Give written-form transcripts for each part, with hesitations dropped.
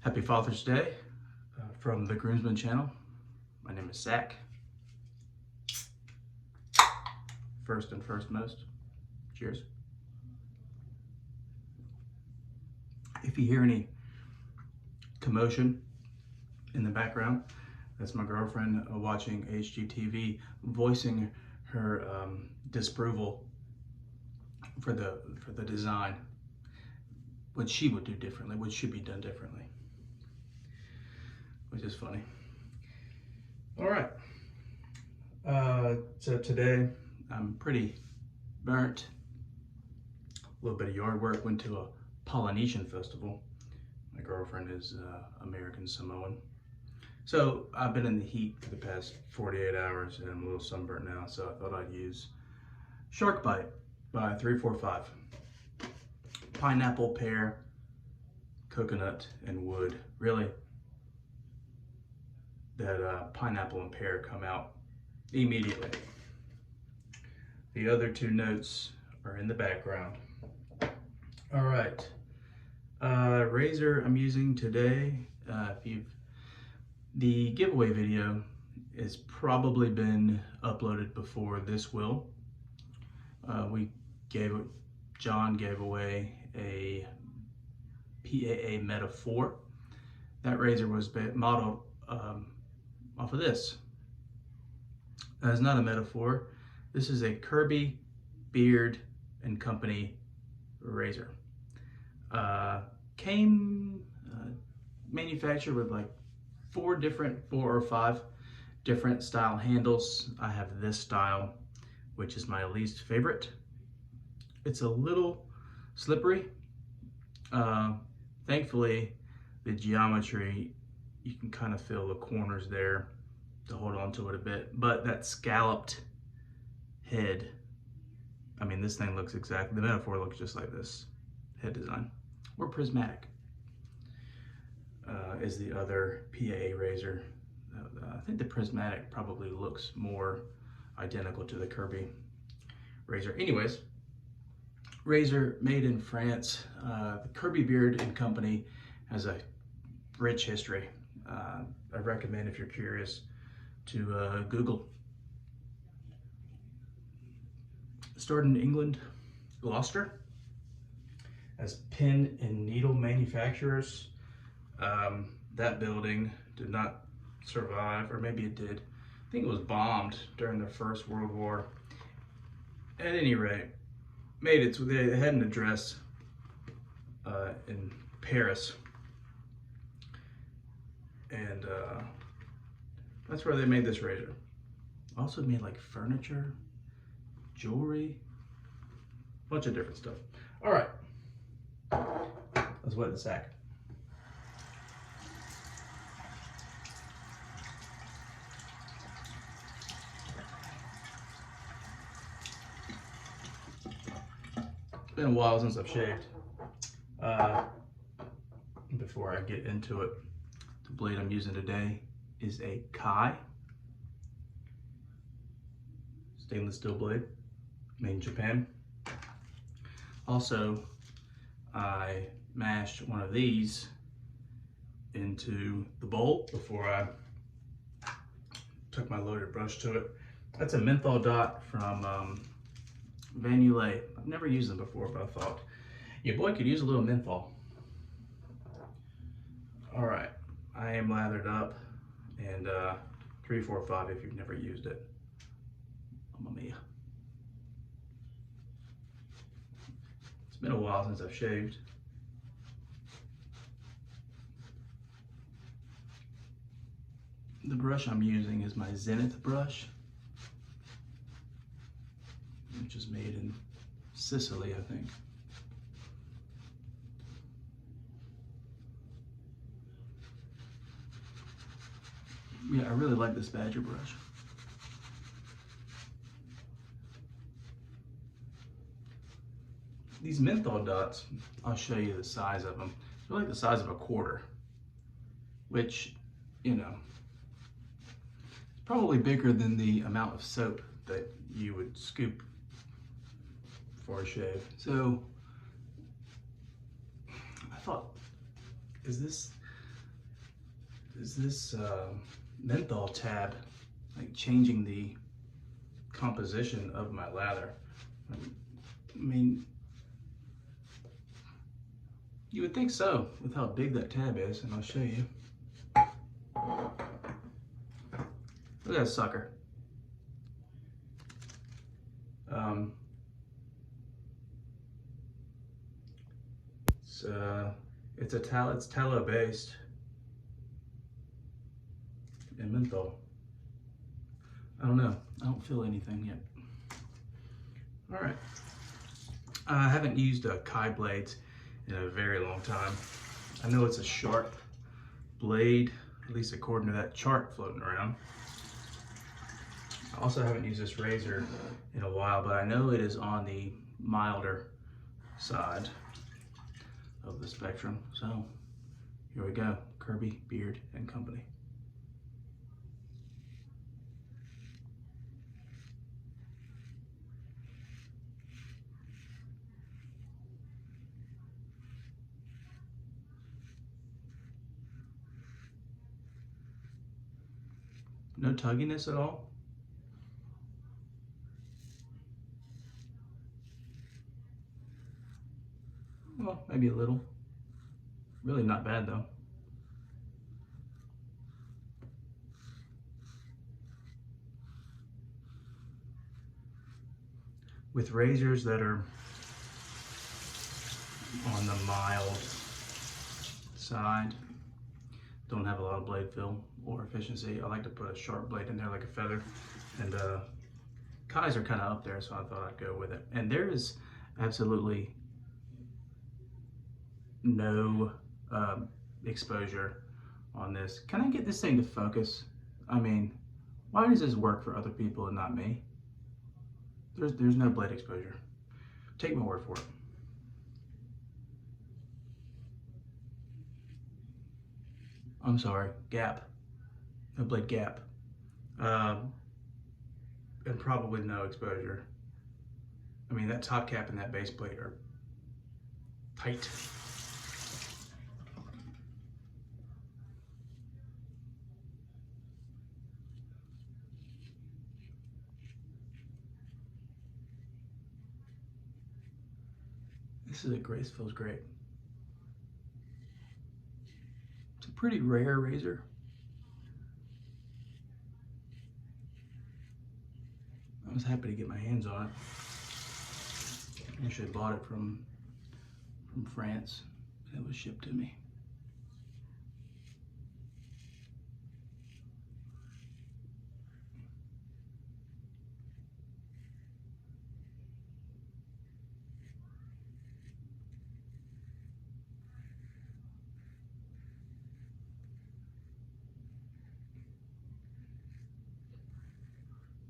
Happy Father's Day from the Groomsman channel. My name is Sacc. First and most. Cheers. If you hear any commotion in the background, that's my girlfriend watching HGTV, voicing her disapproval for the design, what she would do differently, what should be done differently, which is funny. All right, so today I'm pretty burnt. A little bit of yard work, went to a Polynesian festival. My girlfriend is American Samoan. So I've been in the heat for the past 48 hours and I'm a little sunburnt now, so I thought I'd use Shark Bite by 345. Pineapple, pear, coconut, and wood. Really, that pineapple and pear come out immediately. The other two notes are in the background. All right, razor I'm using today. The giveaway video has probably been uploaded before this will. John gave away a PAA Meta 4. That razor was modeled off of this. That is not a Meta 4. This is a Kirby Beard and Company razor. Came manufactured with like 4 or 5 different style handles. I have this style, which is my least favorite. It's a little slippery. Thankfully, the geometry, you can kind of feel the corners there to hold on to it a bit, but that scalloped head, I mean, this thing looks exactly, the metaphor looks just like this head design. Or prismatic is the other PAA razor. I think the prismatic probably looks more identical to the Kirby razor. Anyways, razor made in France. The Kirby Beard and Company has a rich history. I recommend, if you're curious, to Google. Started in England, Gloucester, as pen and needle manufacturers. That building did not survive, or maybe it did. I think it was bombed during the First World War. At any rate, made it. So they had an address in Paris, and that's where they made this razor. Also made like furniture, jewelry, a bunch of different stuff. All right, let's wet the sack. It's been a while since I've shaved. Before I get into it, the blade I'm using today is a Kai stainless steel blade, made in Japan. Also, I mashed one of these into the bowl before I took my loaded brush to it. That's a menthol dot from Vanulay. I've never used them before, but I thought, your boy could use a little menthol. All right, I am lathered up, and 345 if you've never used it. Mamma mia. It's been a while since I've shaved. The brush I'm using is my Zenith brush, which is made in Sicily, I think. Yeah, I really like this Badger brush. These menthol dots, I'll show you the size of them. They're like the size of a quarter, which, you know, it's probably bigger than the amount of soap that you would scoop for a shave. So I thought, is this is this menthol tab, like changing the composition of my lather. I mean, you would think so with how big that tab is, and I'll show you. Look at that sucker. It's tallow based and menthol. I don't know. I don't feel anything yet. All right. I haven't used Kai blades in a very long time. I know it's a sharp blade, at least according to that chart floating around. I also haven't used this razor in a while, but I know it is on the milder side of the spectrum. So here we go, Kirby Beard and Company. No tugginess at all. Well, maybe a little. Really not bad though. With razors that are on the mild side, don't have a lot of blade fill or efficiency, I like to put a sharp blade in there like a feather, and Kai's are kind of up there, so I thought I'd go with it. And there is absolutely no exposure on this. Can I get this thing to focus? I mean, why does this work for other people and not me? There's no blade exposure. Take my word for it. I'm sorry, gap. No blade gap. And probably no exposure. I mean, that top cap and that base plate are tight. This feels great. It's a pretty rare razor. I was happy to get my hands on it. I actually bought it from France. It was shipped to me.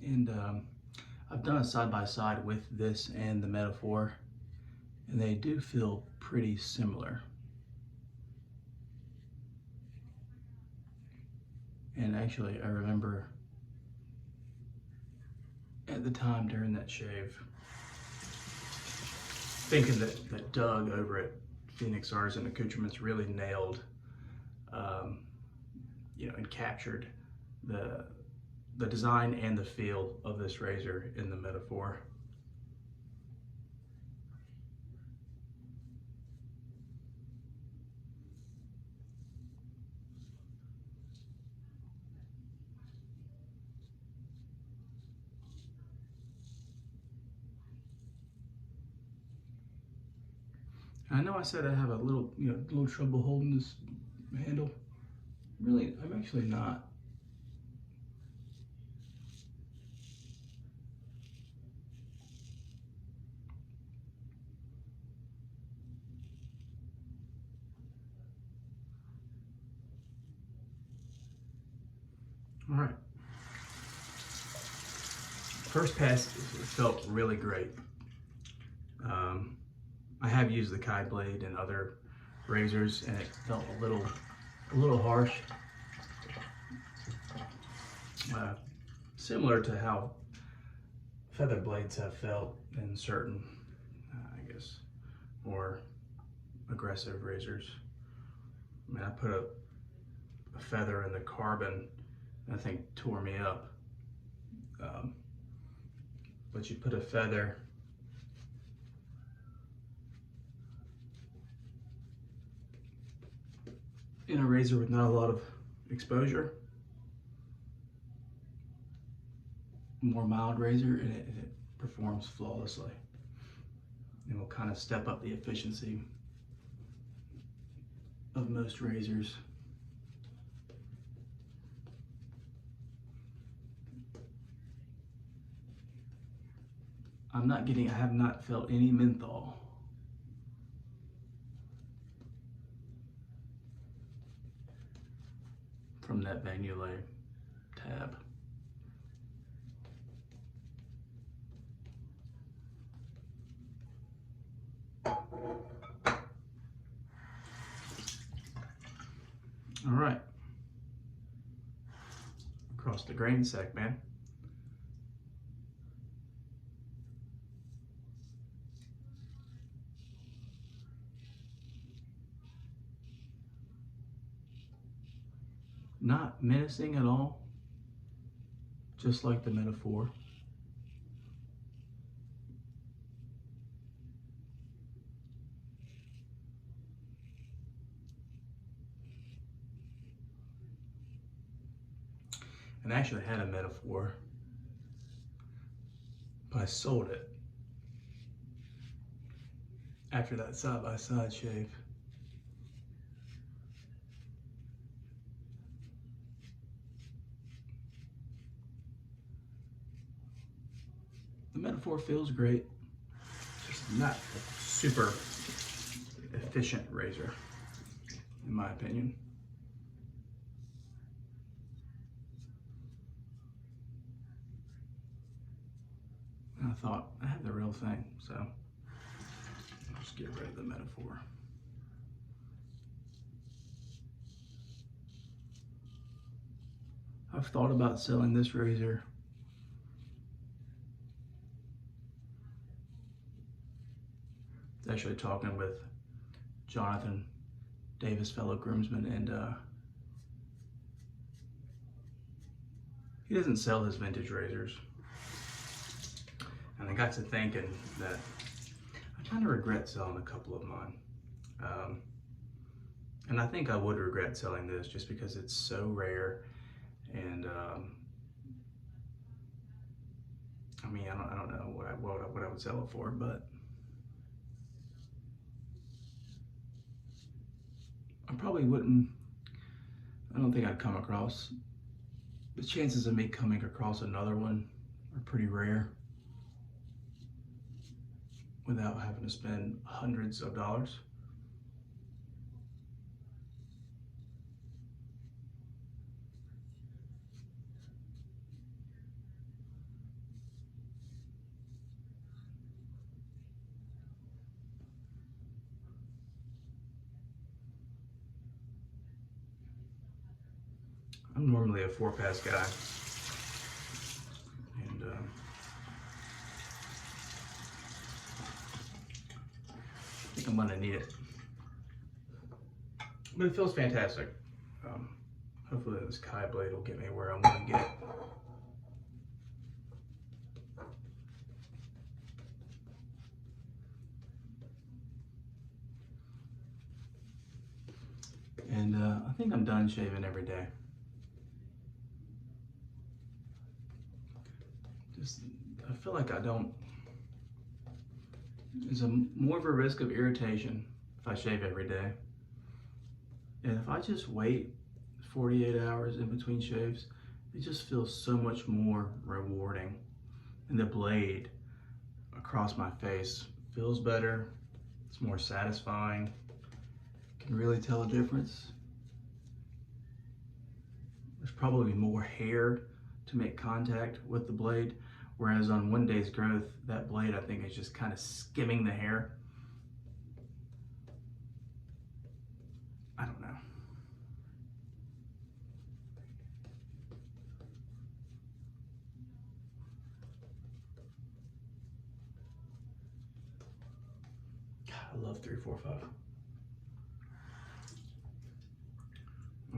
And I've done a side-by-side with this and the Metaphor, and they do feel pretty similar. And actually, I remember at the time during that shave, thinking that Doug over at Phoenix Arts and Accoutrements really nailed, and captured the design and the feel of this razor in the Metaphor. I know I said I have a little trouble holding this handle. Really, I'm actually not. All right. First pass felt really great. I have used the Kai blade and other razors, and it felt a little harsh. Similar to how feather blades have felt in certain, I guess, more aggressive razors. I mean, I put a feather in the carbon, I think tore me up. But you put a feather in a razor with not a lot of exposure, more mild razor, and it performs flawlessly. And will kind of step up the efficiency of most razors. I have not felt any menthol. From that Vagnule tab. All right. Across the grain Sacc, man. Not menacing at all, just like the Metaphor. And I actually had a Metaphor, but I sold it after that side-by-side shave. The Metaphor feels great, just not a super efficient razor, in my opinion. And I thought, I have the real thing, so I'll just get rid of the Metaphor. I've thought about selling this razor. Actually talking with Jonathan Davis, fellow groomsman, and he doesn't sell his vintage razors. And I got to thinking that I kind of regret selling a couple of mine. And I think I would regret selling this just because it's so rare. And I mean, I don't know what I would sell it for, but I probably wouldn't. I don't think I'd come across. The chances of me coming across another one are pretty rare without having to spend hundreds of dollars. I'm normally a 4-pass guy, and I think I'm gonna need it. But it feels fantastic. Hopefully this Kai blade will get me where I want to get. And I think I'm done shaving every day. I feel like there's more of a risk of irritation if I shave every day. And if I just wait 48 hours in between shaves, it just feels so much more rewarding. And the blade across my face feels better. It's more satisfying. Can really tell a difference. There's probably more hair to make contact with the blade, whereas on one day's growth, that blade I think is just kind of skimming the hair. I don't know. God, I love 345.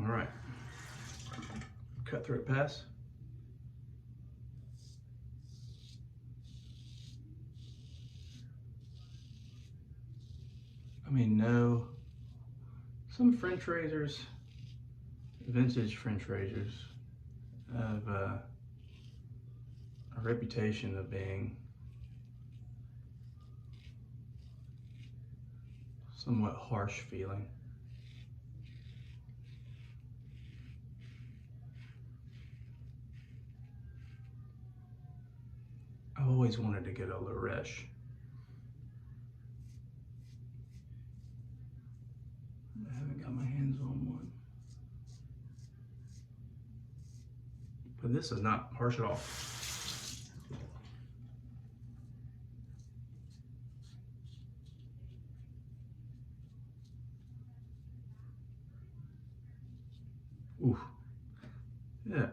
All right. cutthroat pass. I mean, no, some French razors, vintage French razors, have a reputation of being somewhat harsh feeling. I've always wanted to get a Laresh. I haven't got my hands on one. But this is not harsh at all. Ooh. Yeah.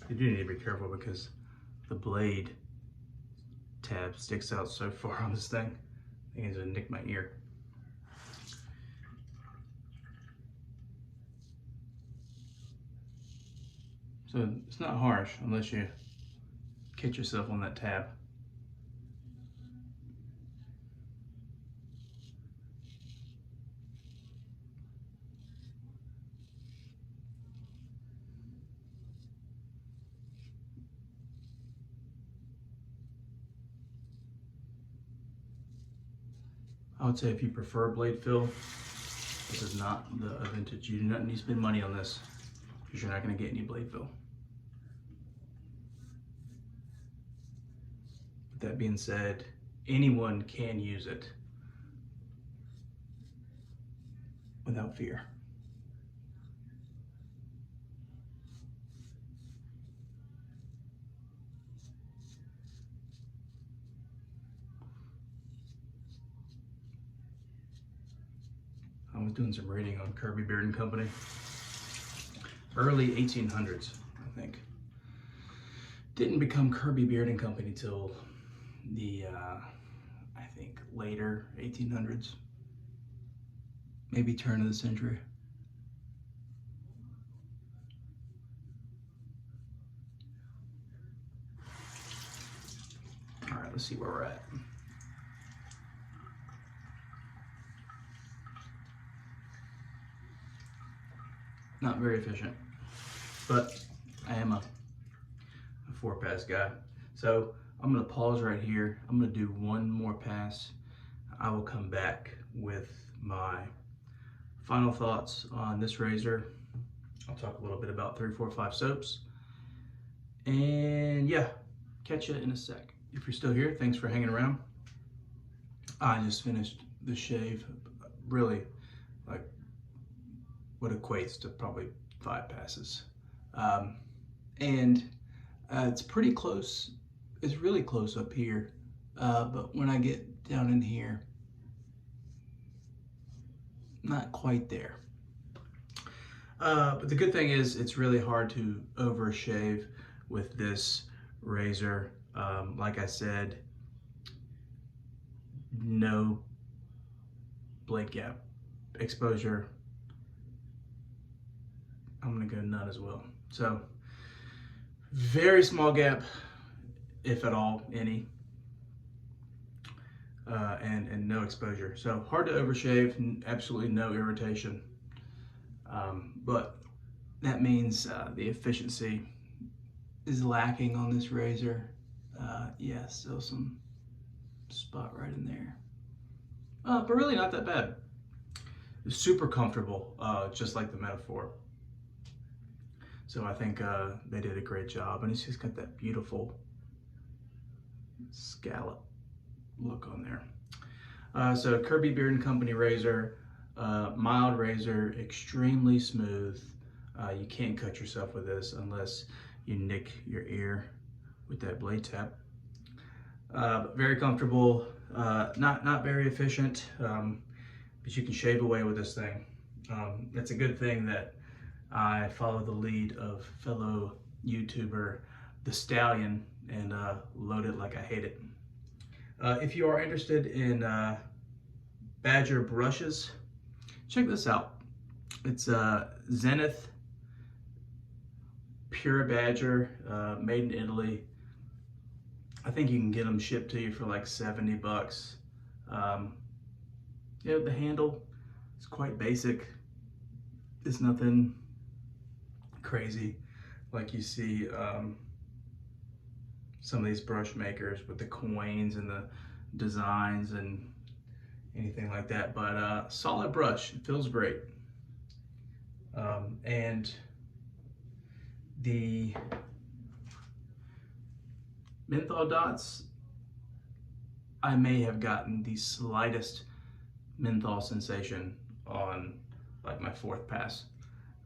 You do need to be careful because the blade tab sticks out so far on this thing. I think it's gonna nick my ear. So it's not harsh unless you catch yourself on that tab. I would say if you prefer blade fill, this is not the vintage. You do not need to spend money on this because you're not going to get any blade fill. With that being said, anyone can use it without fear. I was doing some reading on Kirby Beard and Company. Early 1800s, I think. Didn't become Kirby Beard and Company till the, I think, later 1800s. Maybe turn of the century. All right, let's see where we're at. Not very efficient, but I am a 4-pass guy. So I'm gonna pause right here. I'm gonna do one more pass. I will come back with my final thoughts on this razor. I'll talk a little bit about 345 soaps. And yeah, catch you in a sec. If you're still here, thanks for hanging around. I just finished the shave, really like what equates to probably 5 passes. It's pretty close. It's really close up here. But when I get down in here, not quite there. But the good thing is it's really hard to overshave with this razor. Like I said, no blade gap exposure. I'm gonna go none as well. So very small gap, if at all, any, and no exposure. So hard to overshave, absolutely no irritation. But that means the efficiency is lacking on this razor. Yeah, still some spot right in there. But really not that bad. It's super comfortable, just like the Metaphor. So I think they did a great job, and it's just got that beautiful scallop look on there. So Kirby Beard and Company razor, mild razor, extremely smooth. You can't cut yourself with this unless you nick your ear with that blade tap. Very comfortable, not very efficient, but you can shave away with this thing. It's a good thing that I follow the lead of fellow YouTuber The Stallion and load it like I hate it. If you are interested in Badger brushes, check this out. It's Zenith pure badger, made in Italy. I think you can get them shipped to you for like 70 bucks. Yeah, the handle is quite basic. It's nothing crazy like you see some of these brush makers with the coins and the designs and anything like that, but solid brush. It feels great. And the menthol dots, I may have gotten the slightest menthol sensation on like my fourth pass.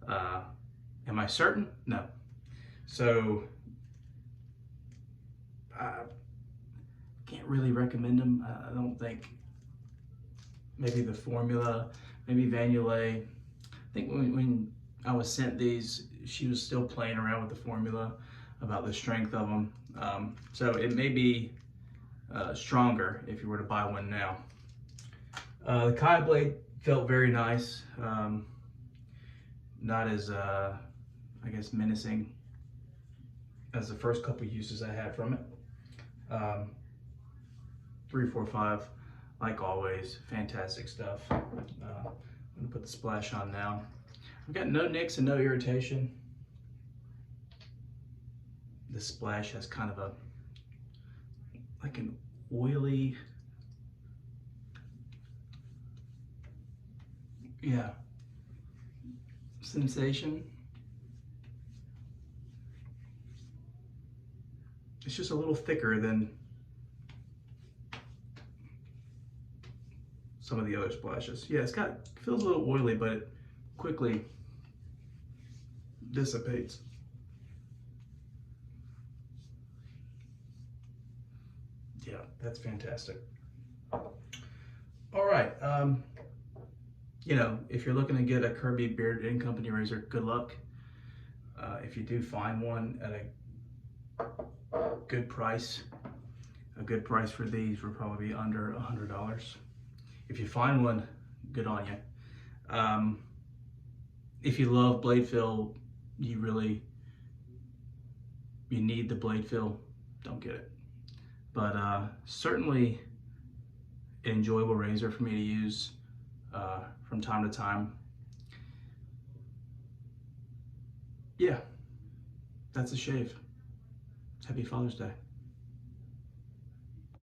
Am I certain? No. So I can't really recommend them. I don't think. Maybe the formula, maybe Vanulay. I think when I was sent these, she was still playing around with the formula about the strength of them. So it may be stronger if you were to buy one now. The Kai blade felt very nice. Not as, I guess, menacing as the first couple uses I had from it. 345, like always, fantastic stuff. I'm gonna put the splash on now. I've got no nicks and no irritation. The splash has kind of like an oily, yeah, sensation. It's just a little thicker than some of the other splashes. Yeah, feels a little oily, but it quickly dissipates. Yeah, that's fantastic. All right, you know, if you're looking to get a Kirby Beard & Company razor, good luck. If you do find one at a good price for these will probably be under $100. If you find one, good on you. If you love blade fill, you need the blade fill, don't get it. But certainly an enjoyable razor for me to use from time to time. Yeah, that's a shave. Happy Father's Day.